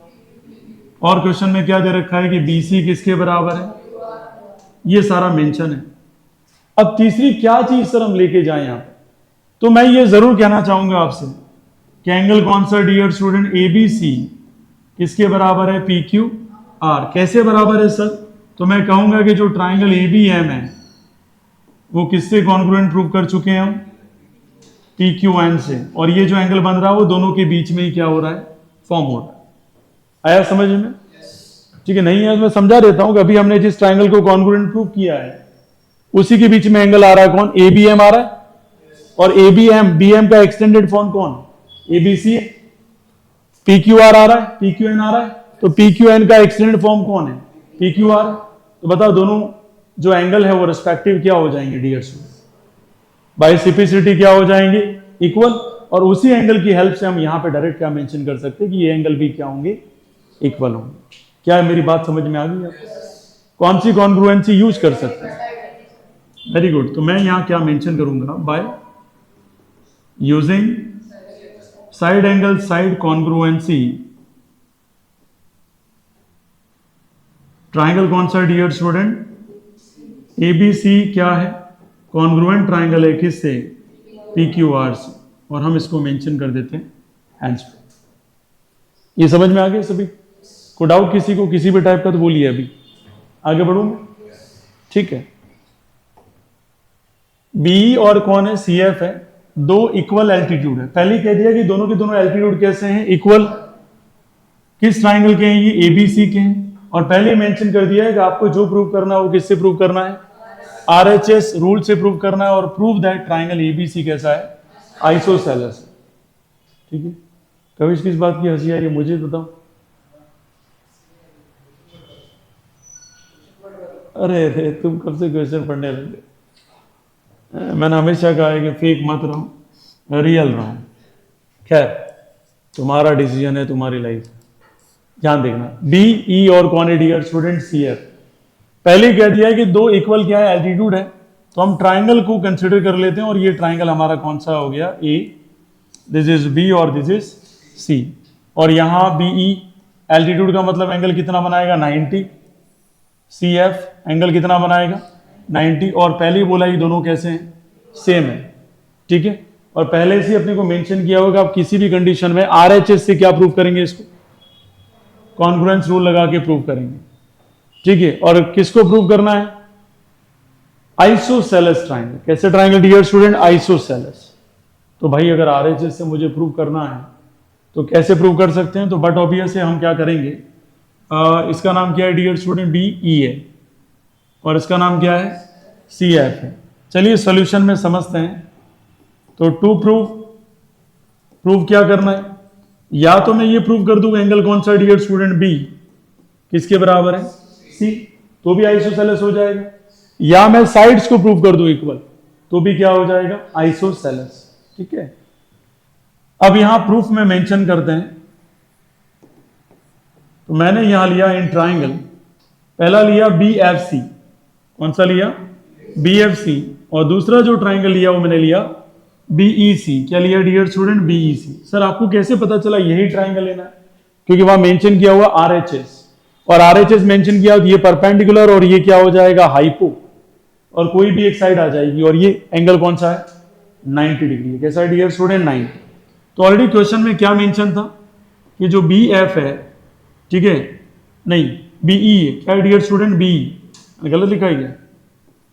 और क्वेश्चन में क्या दे रखा है कि बी सी किसके बराबर है? ये सारा मेंशन है। अब तीसरी क्या चीज सर हम लेके जाएं यहां पर? तो मैं ये जरूर कहना चाहूंगा आपसे कि एंगल कौन सा dear student? A B C किसके बराबर है? P Q R. कैसे बराबर है सर? तो मैं कहूंगा कि जो ट्राइंगल ए बी एम है वो किससे कॉन्ग्रुएंट प्रूव कर चुके हैं हम? पी क्यू एन से। और ये जो एंगल बन रहा है वो दोनों के बीच में ही क्या हो रहा है? फॉर्म हो रहा है। आया समझ में? ठीक है, नहीं है मैं समझा देता हूं कि अभी हमने जिस ट्राइंगल को कॉन्ग्रुएंट प्रूव किया है उसी के बीच में एंगल आ रहा है कौन? ए बी एम आ रहा है। और A B M, B M का एक्सटेंडेड फॉर्म कौन? A B C. P Q R आ रहा है, पी क्यू एन आ रहा है, तो पी क्यू एन का एक्सटेंडेड फॉर्म कौन है? P Q R. तो बताओ दोनों जो एंगल है वो रिस्पेक्टिव क्या हो जाएंगे डियर स्टूडेंट? बाय सिपिसिटी क्या हो जाएंगे? इक्वल। और उसी एंगल की हेल्प से हम यहां पे डायरेक्ट क्या मेंशन कर सकते हैं कि ये एंगल भी क्या होंगे? इक्वल होंगे। क्या मेरी बात समझ में आ गई आपको? कौन सी कॉन्ग्रुएंसी यूज कर सकते हैं? Very good. तो मैं यहां क्या मेंशन करूंगा? By using side angle side congruency, triangle कौन सा dear student? A B C क्या है? कॉन्ग्रुएंट ट्राइंगल है किससे? पी क्यू आर से। और हम इसको मेंशन कर देते हैं हैंड्स पे। ये समझ में आ गया सभी को? डाउट किसी को किसी भी टाइप का तो बोलिए, अभी आगे बढ़ू मैं। ठीक है, बी और कौन है? सी एफ है। दो इक्वल एल्टीट्यूड है। पहले कह दिया कि दोनों के दोनों एल्टीट्यूड कैसे हैं? इक्वल। किस ट्राइंगल के हैं? ये एबीसी के हैं। और पहले मेंशन कर दिया है कि आपको जो प्रूव करना है वो किससे प्रूव करना है? आरएचएस रूल से प्रूव करना है। और प्रूव दैट ट्राइंगल एबीसी कैसा है? आइसोसेलेस। ठीक है, कभी किस बात की हंसी आ रही है मुझे बताओ? अरे अरे तुम कब से क्वेश्चन पढ़ने लगे? मैंने हमेशा कहा है कि फेक मत रहो, रियल रहो। खैर, तुम्हारा डिसीजन है, तुम्हारी लाइफ। ध्यान देखना, बी ई और कौन है डियर स्टूडेंट? C F. पहले कह दिया है कि दो इक्वल क्या है, एल्टीट्यूड है, तो हम ट्राइंगल को कंसिडर कर लेते हैं। और ये ट्राइंगल हमारा कौन सा हो गया? ए, दिस इज बी और दिस इज सी। और यहां बी ई, एल्टीट्यूड का मतलब एंगल कितना बनाएगा? 90। सी एफ एंगल कितना बनाएगा? 90। और पहले ही बोला ये दोनों कैसे हैं? सेम है। ठीक है, और पहले से अपने को मेंशन किया होगा आप किसी भी कंडीशन में आरएचएस से क्या प्रूव करेंगे? इसको कॉन्ग्रुएंस रूल लगा के प्रूव करेंगे। ठीक है, और किसको प्रूव करना है? Isosceles triangle. कैसे ट्राइंगल डियर स्टूडेंट? आइसोसेलेस। तो भाई अगर आरएचएस से मुझे प्रूव करना है तो कैसे प्रूव कर सकते हैं? तो बट ऑब्वियस है, हम क्या करेंगे, इसका नाम क्या है डियर स्टूडेंट? बी ई है, और इसका नाम क्या है? सी एफ है। चलिए सॉल्यूशन में समझते हैं। तो टू प्रूव क्या करना है? या तो मैं ये प्रूव कर दूं एंगल कौन सा डियर स्टूडेंट? बी किसके बराबर है? सी, तो भी आइसोसेलेस हो जाएगा। या मैं साइड्स को प्रूव कर दूं इक्वल, तो भी क्या हो जाएगा? आइसोसेलेस। ठीक है, अब यहां प्रूफ में मेंशन करते हैं। तो मैंने यहां लिया इन ट्राइंगल, पहला लिया बी एफ सी। कौन सा लिया? B F C. और दूसरा जो ट्राइंगल लिया वो मैंने लिया बीई सी। क्या लिया dear student? B E C. Sir आपको कैसे पता चला यही ट्राइंगल लेना है? क्योंकि वहां मेंशन किया हुआ आरएचएस, और आरएचएस मेंशन किया, ये परपेंडिकुलर और ये क्या हो जाएगा? हाइपो, और कोई भी एक साइड आ जाएगी। और ये एंगल कौन सा है? 90 डिग्री है। कैसा है डियर स्टूडेंट? 90। तो ऑलरेडी क्वेश्चन में क्या मेंशन था कि जो बी एफ है, ठीक है, नहीं बीई है, क्या है डियर स्टूडेंट? बीई। गलत लिखा है क्या?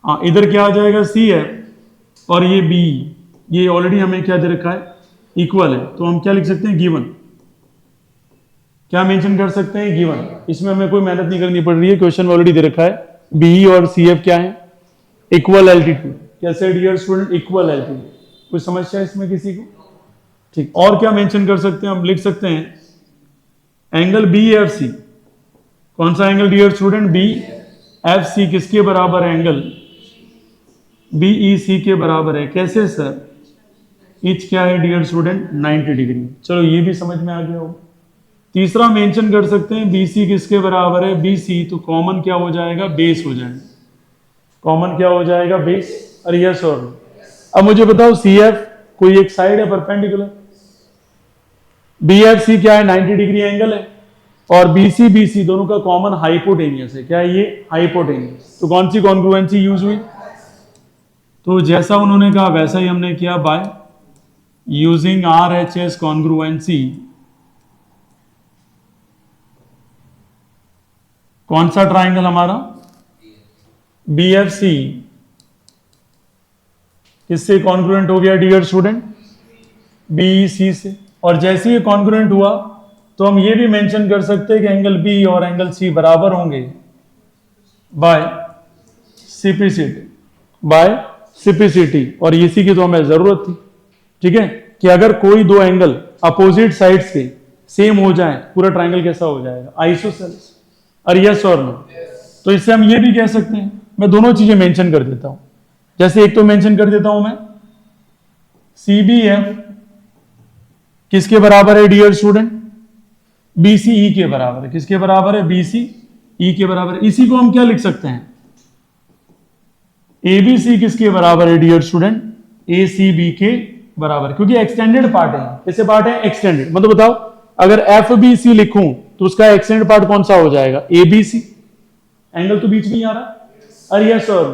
हाँ, इधर क्या आ जाएगा? सी एफ, और ये बी, ये ऑलरेडी हमें क्या दे रखा है? इक्वल है। तो हम क्या लिख सकते हैं? गिवन। क्या मेंशन कर सकते हैं? गिवन। इसमें हमें कोई मेहनत नहीं करनी पड़ रही है, क्वेश्चन में ऑलरेडी दे रखा है। बी और सी एफ क्या है? Equal altitude. कैसे डियर स्टूडेंट? Equal altitude. कोई समस्या है इसमें किसी को? ठीक, और क्या मेंशन कर सकते हैं? हम लिख सकते हैं एंगल बी एफ सी। कौन सा angle dear student? B F C किसके बराबर है? एंगल बीई सी के बराबर है। कैसे सर? इच क्या है डियर स्टूडेंट? 90 डिग्री। चलो ये भी समझ में आ गया होगा। तीसरा मेंशन कर सकते हैं बीसी किसके बराबर है? बीसी। तो कॉमन क्या हो जाएगा? बेस हो जाएगा। कॉमन क्या हो जाएगा? बेस। अरे यस और नो। अब मुझे बताओ सी एफ कोई एक साइड है परपेंडिकुलर, बी एफ सी क्या है? 90 डिग्री एंगल है, और बीसी बीसी दोनों का कॉमन हाइपोटेनियस है। क्या है ये? हाइपोटेनियस। तो कौन सी कॉन्ग्रुएंसी यूज हुई? तो जैसा उन्होंने कहा वैसा ही हमने किया, बाय यूजिंग आरएचएस कॉन्ग्रुएंसी। कौन सा ट्राइंगल हमारा? बीएफसी किससे कॉन्ग्रुएंट हो गया डियर स्टूडेंट? बीईसी से। और जैसे ही कॉन्ग्रुएंट हुआ तो हम ये भी मेंशन कर सकते हैं कि एंगल बी और एंगल सी बराबर होंगे बाय सिपिसिटी। बाय सिपिसिटी। और इसी की तो हमें जरूरत थी। ठीक है, कि अगर कोई दो एंगल अपोजिट साइड्स के सेम हो जाए, पूरा ट्राइंगल कैसा हो जाएगा? आइसोसेलेस। और यस और नो। तो इससे हम ये भी कह सकते हैं, मैं दोनों चीजें मेंशन कर देता हूं। जैसे एक तो मेंशन कर देता हूं मैं CBF किसके बराबर है डियर स्टूडेंट? BCE के बराबर है। किसके बराबर है? BCE के बराबर है। इसी को हम क्या लिख सकते हैं? ABC किसके बराबर है डियर स्टूडेंट? ACB के बराबर, क्योंकि एक्सटेंडेड पार्ट है। कैसे पार्ट है? एक्सटेंडेड। मतलब बताओ अगर FBC लिखूं तो उसका एक्सटेंडेड पार्ट कौन सा हो जाएगा? ABC। एंगल तो बीच में ही आ रहा है। अरे यस सर,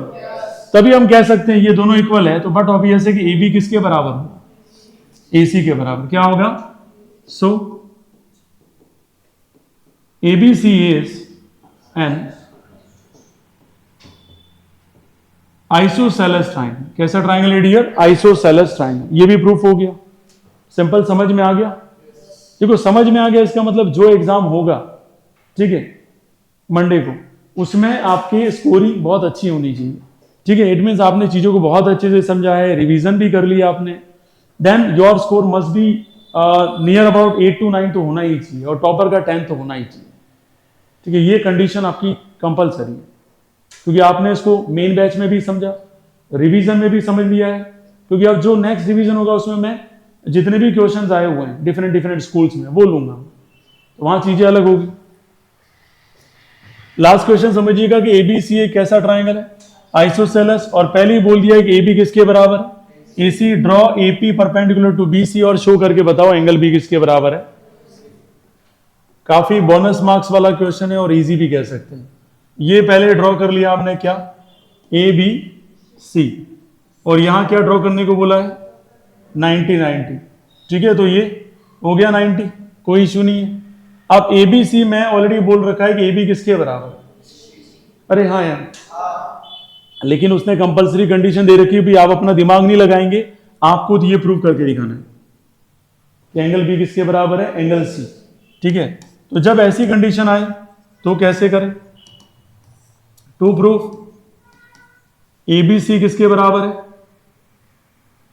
तभी हम कह सकते हैं ये दोनों इक्वल है। तो बट ऑब्वियस है कि AB किसके बराबर होगा? AC के बराबर। क्या होगा? सो ABC is an isosceles triangle. कैसा ट्राइंगल है डियर? Isosceles triangle. ये भी प्रूफ हो गया। सिंपल, समझ में आ गया? देखो समझ में आ गया इसका मतलब जो एग्जाम होगा, ठीक है, मंडे को, उसमें आपकी स्कोरिंग बहुत अच्छी होनी चाहिए। ठीक है, इट मीन्स आपने चीजों को बहुत अच्छे से समझा है, रिवीजन भी कर लिया आपने, then your score must be near about 8 to 9 तो होना ही चाहिए, और टॉपर का 10 तो होना ही चाहिए। ठीक है, ये कंडीशन आपकी कंपलसरी है। क्योंकि आपने इसको मेन बैच में भी समझा, रिवीजन में भी समझ लिया है, क्योंकि अब जो नेक्स्ट रिवीजन होगा उसमें मैं जितने भी क्वेश्चंस आए हुए हैं डिफरेंट डिफरेंट स्कूल्स में वो लूंगा, तो वहां चीजें अलग होगी। लास्ट क्वेश्चन समझिएगा कि एबीसी एक कैसा ट्राइंगल है, आइसोसेलेस, और पहले ही बोल दिया है कि एबी किसके बराबर है, AC draw AP perpendicular to BC और शो करके बताओ एंगल बी किसके बराबर है। काफी बोनस मार्क्स वाला क्वेश्चन है और इजी भी कह सकते हैं। ये पहले ड्रॉ कर लिया आपने क्या, ए बी सी, और यहां क्या ड्रॉ करने को बोला है 90 90, ठीक है, तो ये हो गया 90, कोई इशू नहीं है। अब ए बी सी में ऑलरेडी बोल रखा है कि ए बी किसके बराबर है, अरे हाँ यार, लेकिन उसने कंपलसरी कंडीशन दे रखी है भी आप अपना दिमाग नहीं लगाएंगे, आपको तो ये प्रूव करके दिखाना है कि एंगल बी किसके बराबर है, एंगल सी, ठीक है। तो जब ऐसी कंडीशन आए तो कैसे करें, to proof A B C किसके बराबर है,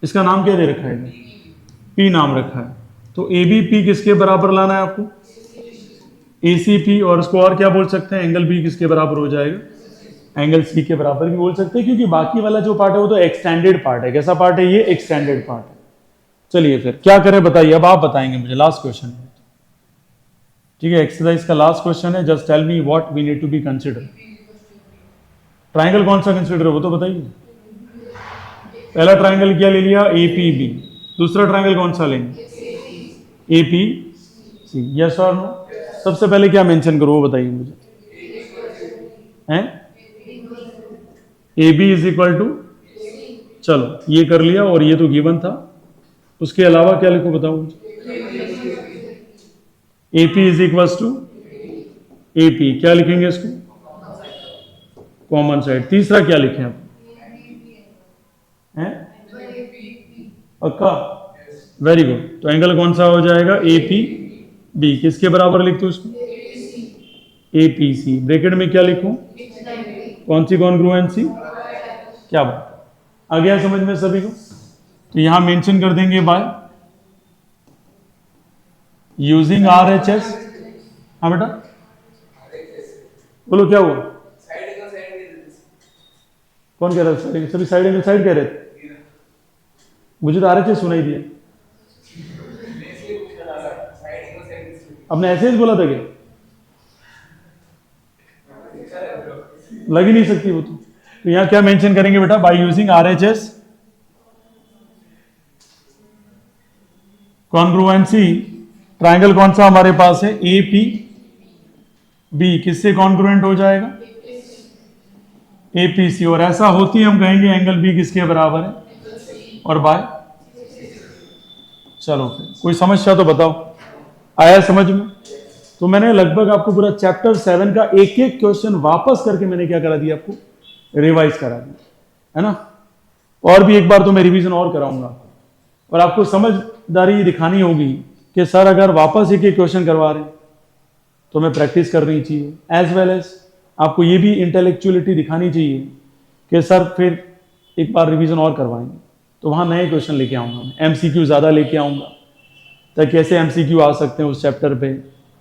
इसका नाम क्या दे रखा है, पी नाम रखा है, तो ए बी पी किसके बराबर लाना है आपको, ए सी पी, और इसको और क्या बोल सकते हैं, एंगल बी किसके बराबर हो जाएगा, एंगल सी के बराबर भी बोल सकते हैं, क्योंकि बाकी वाला जो पार्ट है वो तो एक्सटेंडेड पार्ट है। कैसा पार्ट है ये, एक्सटेंडेड पार्ट है। चलिए फिर क्या करें बताइए, अब आप बताएंगे मुझे, लास्ट क्वेश्चन है, ठीक है, एक्सरसाइज का लास्ट क्वेश्चन है। Just tell me what we need to be consider. Triangle कौन सा कंसिडर है वो तो बताइए। पहला ट्राइंगल क्या ले लिया, ए पी बी, दूसरा ट्राइंगल कौन सा लेंगे, ए पी सी, यस और नो। सबसे पहले क्या मेंशन करो वो बताइए मुझे, हैं, A B is equal to, चलो ये कर लिया, और ये तो गिवन था, उसके अलावा क्या लिखो बताओ मुझे, A P is equal to A P, क्या लिखेंगे इसको, कॉमन साइड। तीसरा क्या लिखें आप, हैं, पक्का, वेरी गुड। तो एंगल कौन सा हो जाएगा, ए पी बी, किसके बराबर लिख दो इसको, ए पी सी, ब्रैकेट में क्या लिखूं, कौन सी कॉन्ग्रुएंसी, क्या बात, आ गया समझ में सभी को। तो यहां मेंशन कर देंगे by using R H S, हाँ बेटा बोलो क्या हुआ, कौन कह रहा था, सभी साइड एंगल साइड कह रहे थे, मुझे तो आर एच एस सुनाई दिया, आपने ऐसे ही बोला था क्या, लग ही नहीं सकती वो तो यहां क्या मेंशन करेंगे बेटा, by using R H S congruency, triangle कौन सा हमारे पास है, ए पी बी, किससे कॉन्ग्रुएंट हो जाएगा, ए पी सी, और ऐसा होती हम कहेंगे एंगल बी किसके बराबर है, और बाय, चलो फिर कोई समस्या तो बताओ, आया समझ में। तो मैंने लगभग आपको पूरा चैप्टर 7 का एक एक क्वेश्चन वापस करके मैंने क्या करा दिया, आपको रिवाइज करा दिया, है ना। और भी एक बार तो मैं रिवीजन और कराऊंगा, और आपको समझदारी दिखानी होगी कि सर अगर वापस एक एक क्वेश्चन करवा रहे हैं तो मैं प्रैक्टिस करनी चाहिए, एज वेल एज आपको ये भी इंटेलेक्चुअलिटी दिखानी चाहिए कि सर फिर एक बार रिवीजन और करवाएंगे, तो वहां नए क्वेश्चन लेके आऊंगा मैं, एमसीक्यू ज्यादा लेके आऊंगा, ताकि कैसे एमसीक्यू आ सकते हैं उस चैप्टर पे,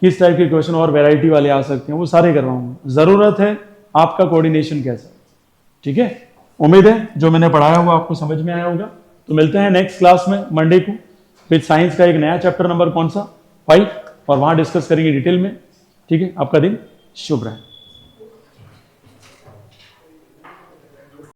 किस टाइप के क्वेश्चन और वैरायटी वाले आ सकते हैं, वो सारे करवाऊंगा। जरूरत है आपका कोऑर्डिनेशन कैसा, ठीक है। उम्मीद है जो मैंने पढ़ाया हुआ आपको समझ में आया होगा। तो मिलते हैं नेक्स्ट क्लास में मंडे को, फिर साइंस का एक नया चैप्टर नंबर कौन सा 5, और वहां डिस्कस करेंगे डिटेल में, ठीक है। आपका दिन शुभ रहे।